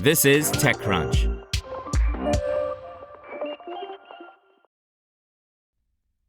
This is TechCrunch.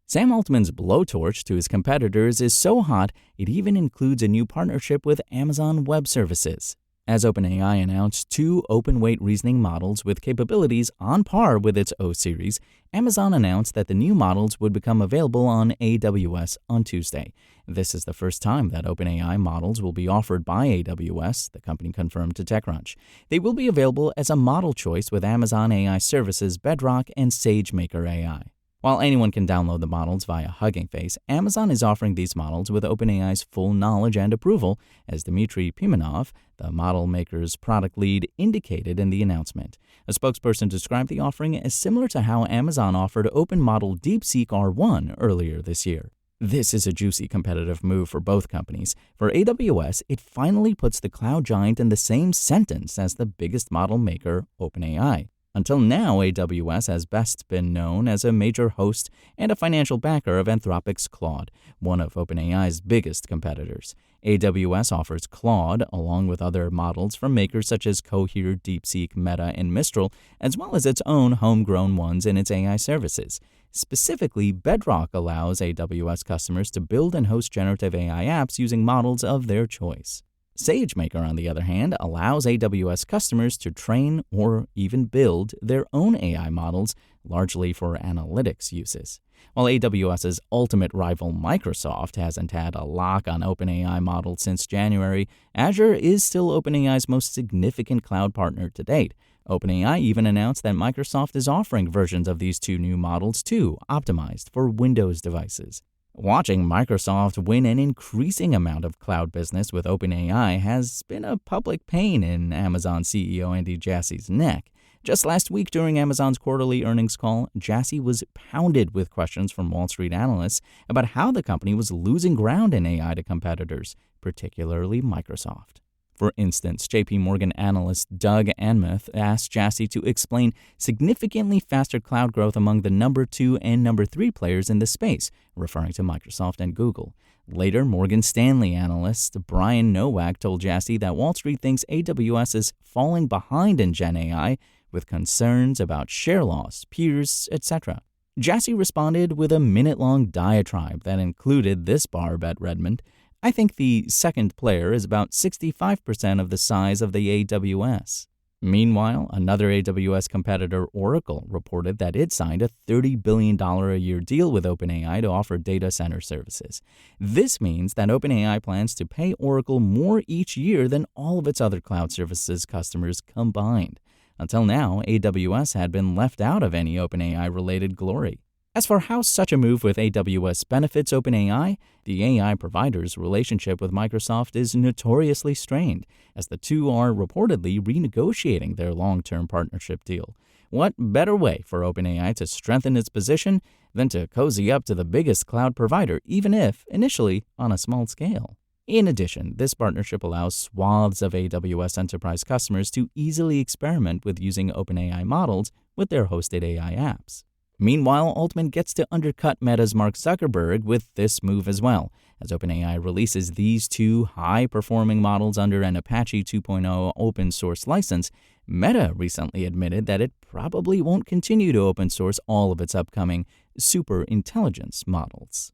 Sam Altman's blowtorch to his competitors is so hot, it even includes a new partnership with Amazon Web Services. As OpenAI announced two open-weight reasoning models with capabilities on par with its O series, Amazon announced that the new models would become available on AWS on Tuesday. This is the first time that OpenAI models will be offered by AWS, the company confirmed to TechCrunch. They will be available as a model choice with Amazon AI Services Bedrock and SageMaker AI. While anyone can download the models via Hugging Face, Amazon is offering these models with OpenAI's full knowledge and approval, as Dmitry Pimenov, the model maker's product lead, indicated in the announcement. A spokesperson described the offering as similar to how Amazon offered open model DeepSeek R1 earlier this year. This is a juicy competitive move for both companies. For AWS, it finally puts the cloud giant in the same sentence as the biggest model maker, OpenAI. Until now, AWS has best been known as a major host and a financial backer of Anthropic's Claude, one of OpenAI's biggest competitors. AWS offers Claude, along with other models from makers such as Cohere, DeepSeek, Meta, and Mistral, as well as its own homegrown ones in its AI services. Specifically, Bedrock allows AWS customers to build and host generative AI apps using models of their choice. SageMaker, on the other hand, allows AWS customers to train or even build their own AI models, largely for analytics uses. While AWS's ultimate rival Microsoft hasn't had a lock on OpenAI models since January, Azure is still OpenAI's most significant cloud partner to date. OpenAI even announced that Microsoft is offering versions of these two new models too, optimized for Windows devices. Watching Microsoft win an increasing amount of cloud business with OpenAI has been a public pain in Amazon CEO Andy Jassy's neck. Just last week during Amazon's quarterly earnings call, Jassy was pounded with questions from Wall Street analysts about how the company was losing ground in AI to competitors, particularly Microsoft. For instance, JP Morgan analyst Doug Anmuth asked Jassy to explain significantly faster cloud growth among the number 2 and number 3 players in the space, referring to Microsoft and Google. Later, Morgan Stanley analyst Brian Nowak told Jassy that Wall Street thinks AWS is falling behind in Gen AI, with concerns about share loss, peers, etc. Jassy responded with a minute-long diatribe that included this barb at Redmond: "I think the second player is about 65% of the size of the AWS." Meanwhile, another AWS competitor, Oracle, reported that it signed a $30 billion a year deal with OpenAI to offer data center services. This means that OpenAI plans to pay Oracle more each year than all of its other cloud services customers combined. Until now, AWS had been left out of any OpenAI-related glory. As for how such a move with AWS benefits OpenAI, the AI provider's relationship with Microsoft is notoriously strained, as the two are reportedly renegotiating their long-term partnership deal. What better way for OpenAI to strengthen its position than to cozy up to the biggest cloud provider, even if, initially, on a small scale? In addition, this partnership allows swaths of AWS enterprise customers to easily experiment with using OpenAI models with their hosted AI apps. Meanwhile, Altman gets to undercut Meta's Mark Zuckerberg with this move as well, as OpenAI releases these two high-performing models under an Apache 2.0 open-source license. Meta recently admitted that it probably won't continue to open-source all of its upcoming superintelligence models.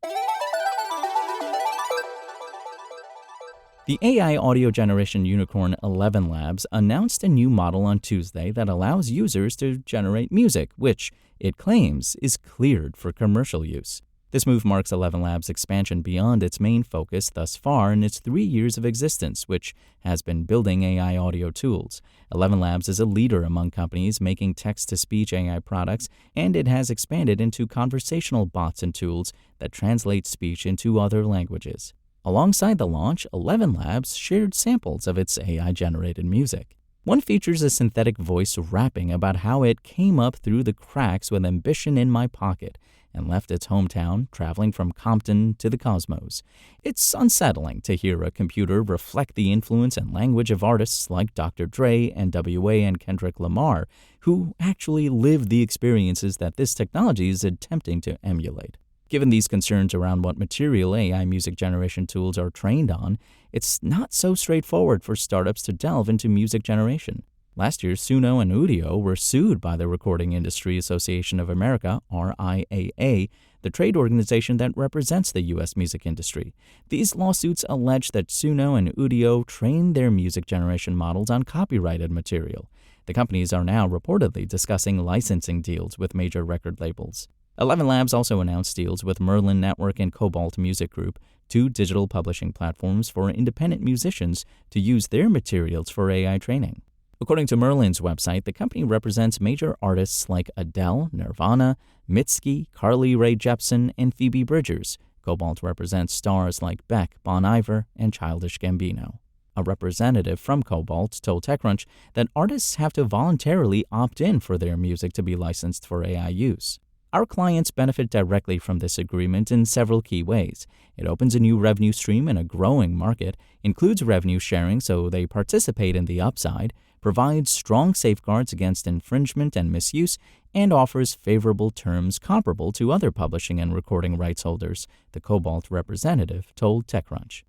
The AI audio generation unicorn ElevenLabs announced a new model on Tuesday that allows users to generate music, which, it claims, is cleared for commercial use. This move marks ElevenLabs' expansion beyond its main focus thus far in its 3 years of existence, which has been building AI audio tools. ElevenLabs is a leader among companies making text-to-speech AI products, and it has expanded into conversational bots and tools that translate speech into other languages. Alongside the launch, ElevenLabs shared samples of its AI-generated music. One features a synthetic voice rapping about how it came up through the cracks with ambition in my pocket and left its hometown, traveling from Compton to the cosmos. It's unsettling to hear a computer reflect the influence and language of artists like Dr. Dre, N.W.A., and Kendrick Lamar, who actually lived the experiences that this technology is attempting to emulate. Given these concerns around what material AI music generation tools are trained on, it's not so straightforward for startups to delve into music generation. Last year, Suno and Udio were sued by the Recording Industry Association of America, RIAA, the trade organization that represents the U.S. music industry. These lawsuits allege that Suno and Udio trained their music generation models on copyrighted material. The companies are now reportedly discussing licensing deals with major record labels. ElevenLabs also announced deals with Merlin Network and Cobalt Music Group, two digital publishing platforms for independent musicians to use their materials for AI training. According to Merlin's website, the company represents major artists like Adele, Nirvana, Mitski, Carly Rae Jepsen, and Phoebe Bridgers. Cobalt represents stars like Beck, Bon Iver, and Childish Gambino. A representative from Cobalt told TechCrunch that artists have to voluntarily opt in for their music to be licensed for AI use. Our clients benefit directly from this agreement in several key ways. It opens a new revenue stream in a growing market, includes revenue sharing so they participate in the upside, provides strong safeguards against infringement and misuse, and offers favorable terms comparable to other publishing and recording rights holders, the Cobalt representative told TechCrunch.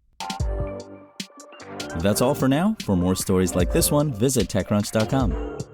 That's all for now. For more stories like this one, visit TechCrunch.com.